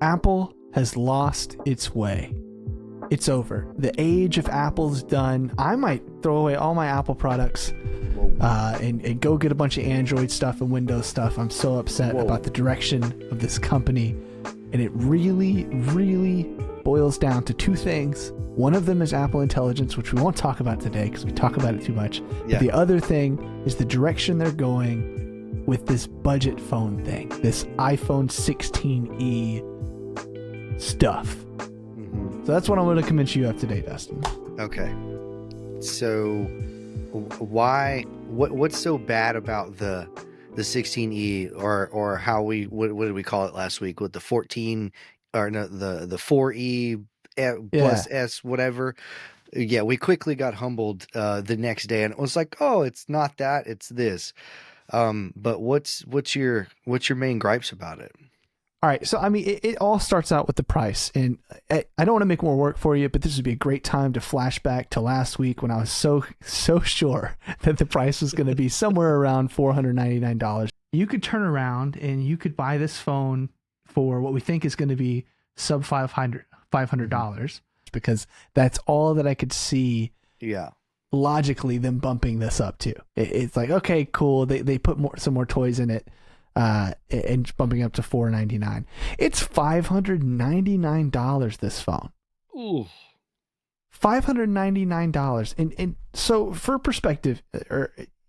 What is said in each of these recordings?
Apple has lost its way. It's over. The age of Apple's done. I might throw away all my Apple products and go get a bunch of Android stuff and Windows stuff. I'm so upset about the direction of this company. And it really, really boils down to two things. One of them is Apple Intelligence, which we won't talk about today because we talk about it too much. Yeah. But the other thing is the direction they're going with this budget phone thing, this iPhone 16e stuff. So that's what I'm going to convince you of today, Dustin. Okay. So what's so bad about the 16e or how what did we call it last week with the 14 or no, the 4e plus S whatever. Yeah, we quickly got humbled the next day and it was like, "Oh, it's not that, it's this." But what's your main gripes about it? All right, so I mean, it all starts out with the price, and I don't want to make more work for you, but this would be a great time to flash back to last week when I was so sure that the price was going to be somewhere around $499. You could turn around and you could buy this phone for what we think is going to be sub $500 because that's all that I could see. Yeah. Logically, them bumping this up to. It's like, okay, cool. They put some more toys in it. And bumping up to $499. It's $599 this phone. Ooh. $599. And so for perspective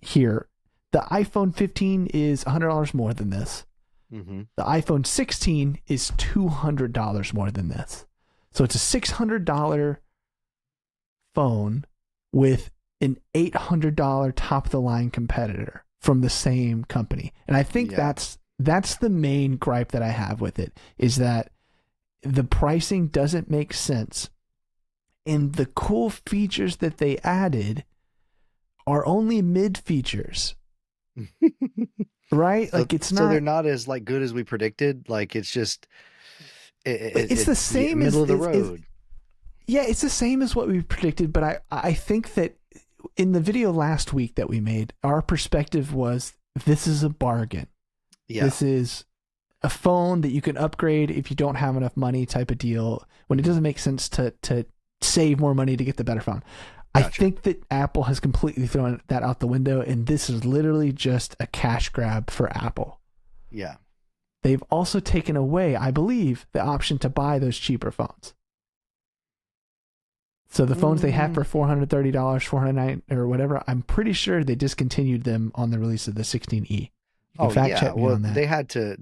here, the iPhone 15 is $100 more than this. Mm-hmm. The iPhone 16 is $200 more than this. So it's a $600 phone with an $800 top of the line competitor from the same company. And I think that's the main gripe that I have with it, is that the pricing doesn't make sense. And the cool features that they added are only mid features. Right? Like it's not. So they're not as like good as we predicted. Like it's just it's the same middle of the road. It's the same as what we predicted, but I think that in the video last week that we made, our perspective was this is a bargain. Yeah. This is a phone that you can upgrade if you don't have enough money type of deal, when it doesn't make sense to save more money to get the better phone. Gotcha. I think that Apple has completely thrown that out the window, and this is literally just a cash grab for Apple. Yeah. They've also taken away, I believe, the option to buy those cheaper phones. So the phones they had for $430, $409 or whatever, I'm pretty sure they discontinued them on the release of the 16e. You can fact check me on that. They had to.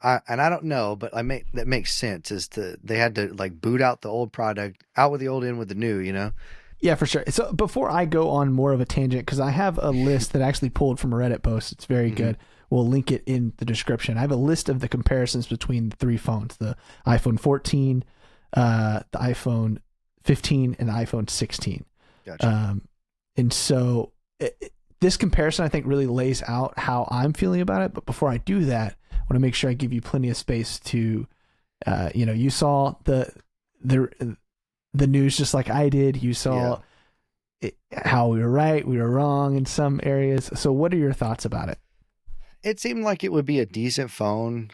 And I don't know, but that makes sense. They had to like boot out the old product, out with the old, in with the new. You know. Yeah, for sure. So before I go on more of a tangent, because I have a list that I actually pulled from a Reddit post. It's very good. We'll link it in the description. I have a list of the comparisons between the three phones: the iPhone 14, the iPhone 15 and the iPhone 16. Gotcha. And so this comparison, I think, really lays out how I'm feeling about it. But before I do that, I want to make sure I give you plenty of space to, you saw the news just like I did. You saw how we were right, we were wrong in some areas. So what are your thoughts about it? It seemed like it would be a decent phone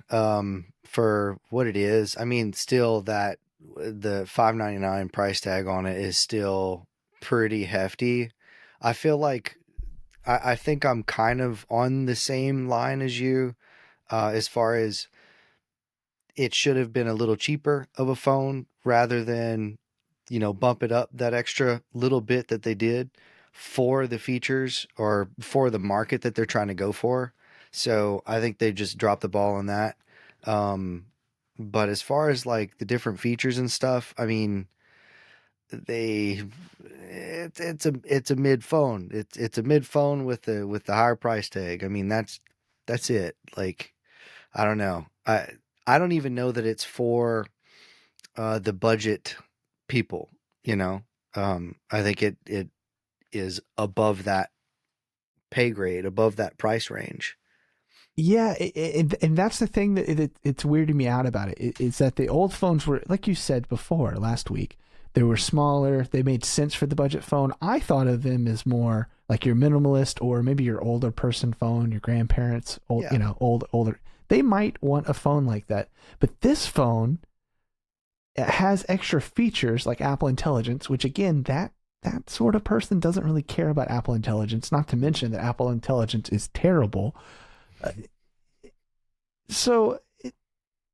for what it is. I mean, still that the $599 price tag on it is still pretty hefty. I feel like I think I'm kind of on the same line as you as far as it should have been a little cheaper of a phone rather than, bump it up that extra little bit that they did for the features or for the market that they're trying to go for. So I think they just dropped the ball on that. But as far as like the different features and stuff, I mean, it's a mid phone. It's a mid phone with the higher price tag. I mean, that's it. Like, I don't know. I don't even know that it's for the budget people, I think it is above that pay grade, above that price range. Yeah, and that's the thing that it's weirding me out about it. It's that the old phones were, like you said before last week, they were smaller. They made sense for the budget phone. I thought of them as more like your minimalist or maybe your older person phone, your grandparents, older. They might want a phone like that. But this phone, it has extra features like Apple Intelligence, which again, that sort of person doesn't really care about Apple Intelligence, not to mention that Apple Intelligence is terrible. Uh, so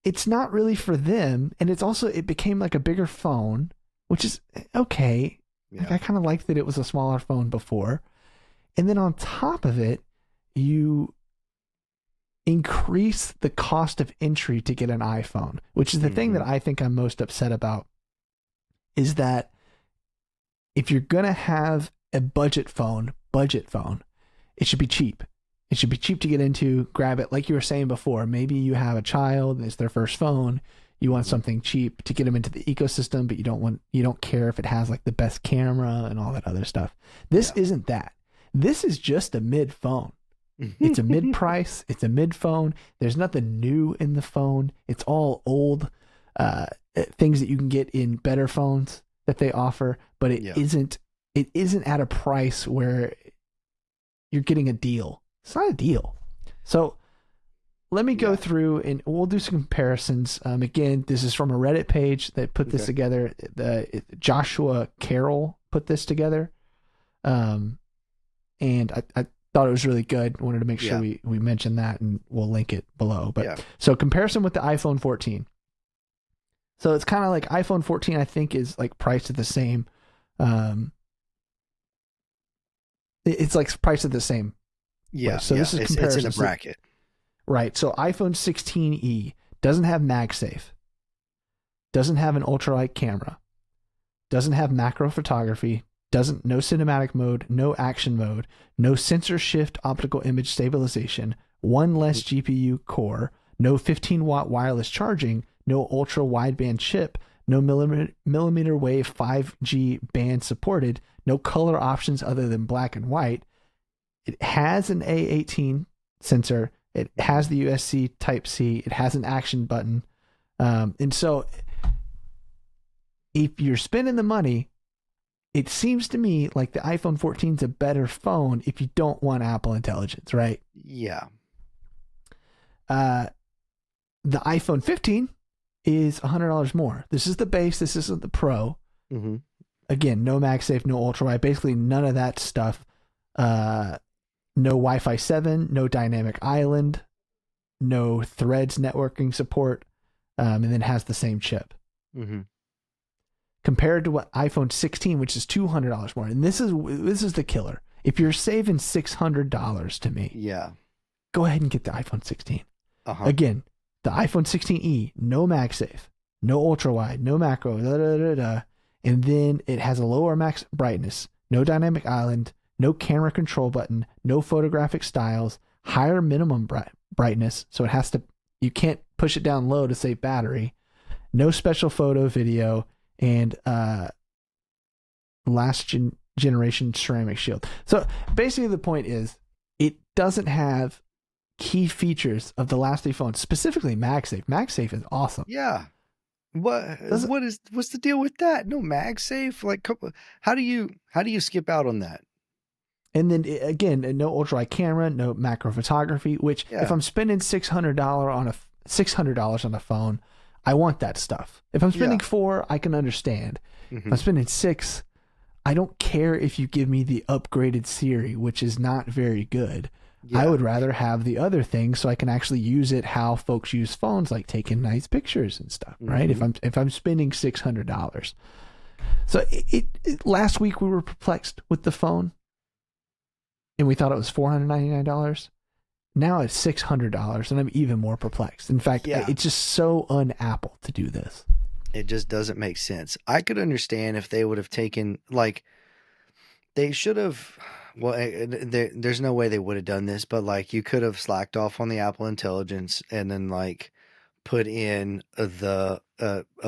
it's not really for them. And it's also, it became like a bigger phone, which is okay. Yeah. Like I kind of liked that it was a smaller phone before. And then on top of it, you increase the cost of entry to get an iPhone, which is the thing that I think I'm most upset about, is that if you're going to have a budget phone, it should be cheap. It should be cheap to get into, grab it. Like you were saying before, maybe you have a child and it's their first phone. You want something cheap to get them into the ecosystem, but you don't care if it has like the best camera and all that other stuff. This isn't that. This is just a mid phone. It's a mid price. It's a mid phone. There's nothing new in the phone. It's all old things that you can get in better phones that they offer, but it isn't at a price where you're getting a deal. It's not a deal. So let me go through and we'll do some comparisons. Again, this is from a Reddit page that put this together. Joshua Carroll put this together. And I thought it was really good. Wanted to make sure we mention that, and we'll link it below. But so comparison with the iPhone 14. So it's kind of like iPhone 14, I think, is like priced at the same. It's like priced at the same. Yeah. Place. So this is comparison. It's in a bracket. Right. So iPhone 16e doesn't have MagSafe, doesn't have an ultralight camera, doesn't have macro photography, no cinematic mode, no action mode, no sensor shift optical image stabilization, one less GPU core, no 15-watt wireless charging, no ultra wideband chip, no millimeter wave 5G band supported, no color options other than black and white. It has an A18 sensor. It has the USB Type-C. It has an action button. And so if you're spending the money, it seems to me like the iPhone 14 is a better phone if you don't want Apple Intelligence, right? Yeah. The iPhone 15 is $100 more. This is the base. This isn't the Pro. Mm-hmm. Again, no MagSafe, no ultrawide, basically none of that stuff. No Wi-Fi 7, no dynamic island, no Threads networking support, and then has the same chip. Mm-hmm. Compared to what iPhone 16, which is $200 more. And this is the killer. If you're saving $600 to me, go ahead and get the iPhone 16. Again, the iPhone 16e, no MagSafe, no ultrawide, no macro, and then it has a lower max brightness, no dynamic island, no camera control button, no photographic styles, higher minimum brightness, so you can't push it down low to save battery, no special photo, video, and last generation ceramic shield. So basically the point is it doesn't have key features of the last three phones, specifically MagSafe. MagSafe is awesome. Yeah. What's the deal with that? No MagSafe? Like, how do you skip out on that? And then again, no ultra-wide camera, no macro photography, which if I'm spending $600 on a phone, I want that stuff. If I'm spending $400, I can understand. If I'm spending $600, I don't care if you give me the upgraded Siri, which is not very good. I would rather have the other thing so I can actually use it how folks use phones, like taking nice pictures and stuff, right? If I'm spending $600. So last week we were perplexed with the phone and we thought it was $499. Now it's $600 and I'm even more perplexed. In fact, it's just so un-Apple to do this. It just doesn't make sense. I could understand if they would have taken, like, they should have, well, there's no way they would have done this, but like you could have slacked off on the Apple Intelligence and then like put in a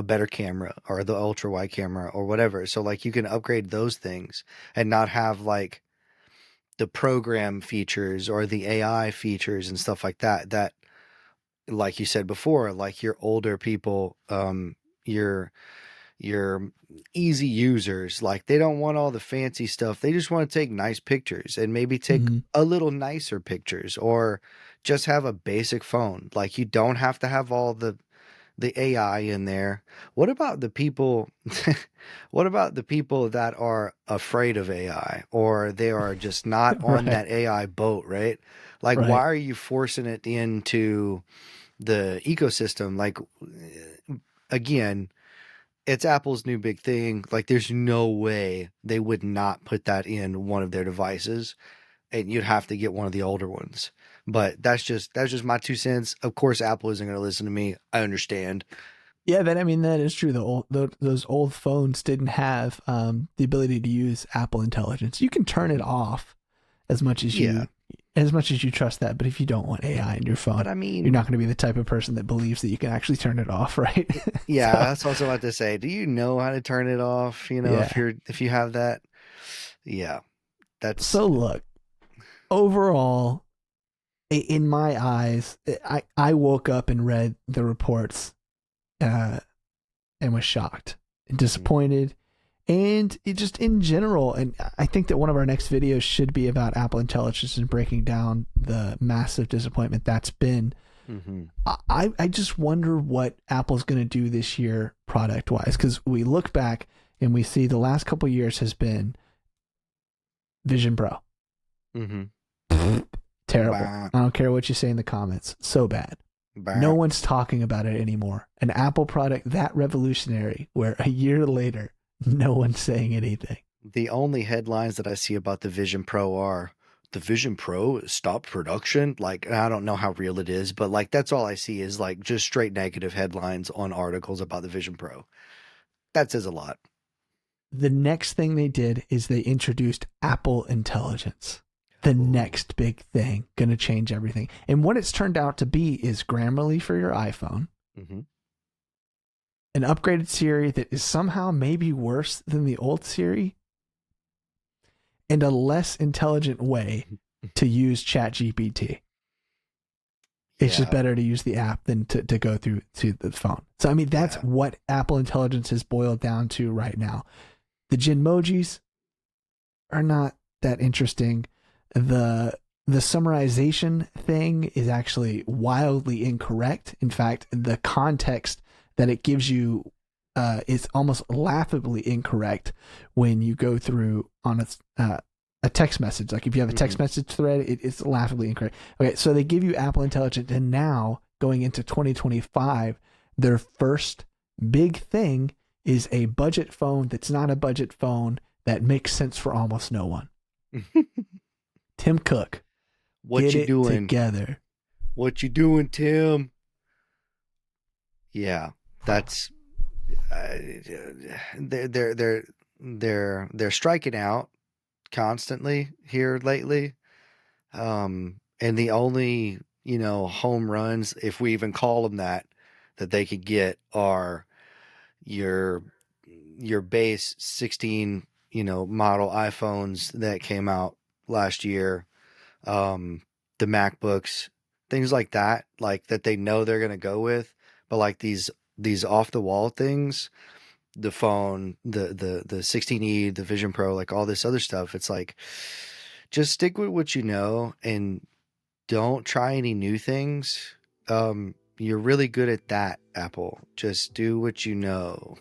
better camera or the ultra wide camera or whatever. So like you can upgrade those things and not have like the program features or the AI features and stuff like that, like you said before, like your older people, your easy users, like they don't want all the fancy stuff. They just want to take nice pictures and maybe take a little nicer pictures or just have a basic phone. Like you don't have to have all the AI in there. What about the people what about the people that are afraid of AI or they are just not on Right. that AI boat, right? Like why Right. are you forcing it into the ecosystem? Like again, it's Apple's new big thing. Like there's no way they would not put that in one of their devices and you'd have to get one of the older ones. But that's just my 2 cents. Of course, Apple isn't going to listen to me. I understand. Yeah, I mean that is true. Those old phones didn't have the ability to use Apple Intelligence. You can turn it Mhm. off as much Yeah, as you trust that, but if you don't want AI in your but phone, I you're mean, not going to be the type of person that believes that you can actually turn it off, right? yeah, So that's also about to say. Do you know how to turn it off? If yeah. if you have that, yeah, that's So look, overall, in my eyes, I woke up and read the reports uh, and was shocked and mhm, disappointed. And it just in general, and I think that one of our next videos should be about Apple Intelligence and breaking down the massive disappointment that's been. mhm. I just wonder what Apple's going to do this year product wise, because we look back and we see the last couple of years has been Vision Pro. Mm-hmm. Terrible. Bah, I don't care what you say in the comments. So bad. No bah. one's talking about it anymore. An Apple product that revolutionary, where a year later, no one's saying anything. The only headlines that I see about the Vision Pro are the Vision Pro stopped production. Like, I don't know how real it is, but like, that's all I see is like just straight negative headlines on articles about the Vision Pro. That says a lot. The next thing they did is they introduced Apple Intelligence. The Ooh. next big thing, going to change everything. And what it's turned out to be is Grammarly for your iPhone, Mm-hmm. an upgraded Siri that is somehow maybe worse than the old Siri, and a less intelligent way to use ChatGPT. It's just Yeah, better to use the app than to go through to the phone. So, I mean, that's yeah. what Apple Intelligence has boiled down to right now. The Genmojis are not that interesting. The the summarization thing is actually wildly incorrect. In fact, the context that it gives you is almost laughably incorrect when you go through on a text message. Like if you have a Mm-hmm. text message thread, it's laughably incorrect. Okay, so they give you Apple Intelligence, and now going into 2025, their first big thing is a budget phone that's not a budget phone that makes sense for almost no one. Tim Cook, What get you it doing? together. What you doing, Tim? Yeah, that's uh, they're striking out constantly here lately. And the only, home runs, if we even call them that they could get are your your base 16, model iPhones that came out last year, um, the MacBooks, things like that they know they're gonna go with, but like these off the wall things, the phone, the 16E, the Vision Pro, like all this other stuff, it's like just stick with what you know and don't try any new things. You're really good at that, Apple. Just do what you know.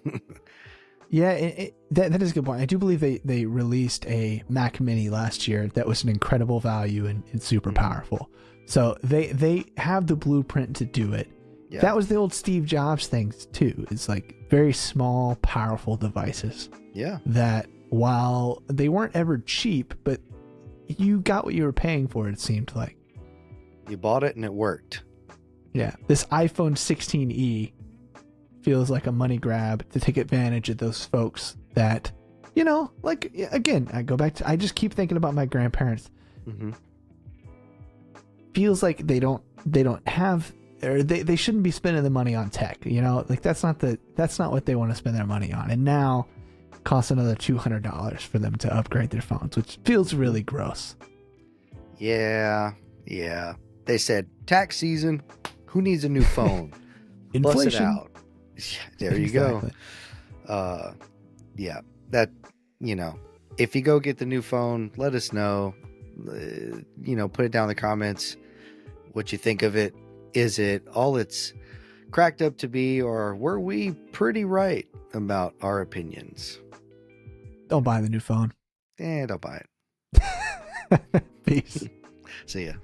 Yeah, that is a good point. I do believe they released a Mac Mini last year that was an incredible value and super Hmm. powerful. So they have the blueprint to do it. Yeah, That was the old Steve Jobs things too. It's like very small, powerful devices yeah. that while they weren't ever cheap, but you got what you were paying for, it seemed like. You bought it and it worked. Yeah. This iPhone 16e feels like a money grab to take advantage of those folks that, like, again, I just keep thinking about my grandparents. Hmm. Feels like they don't have, or they shouldn't be spending the money on tech, like that's not what they want to spend their money on. And now costs another $200 for them to upgrade their phones, which feels Hmm. really gross. Yeah, yeah. They said tax season. Who needs a new phone? Bust it Inflation. out. There you go. Exactly. Uh, yeah. That you know, if you go get the new phone, let us know. Put it down in the comments. what you think of it. Is it all it's cracked up to be, or were we pretty right about our opinions? Don't buy the new phone. And I'll buy it. Peace. See ya.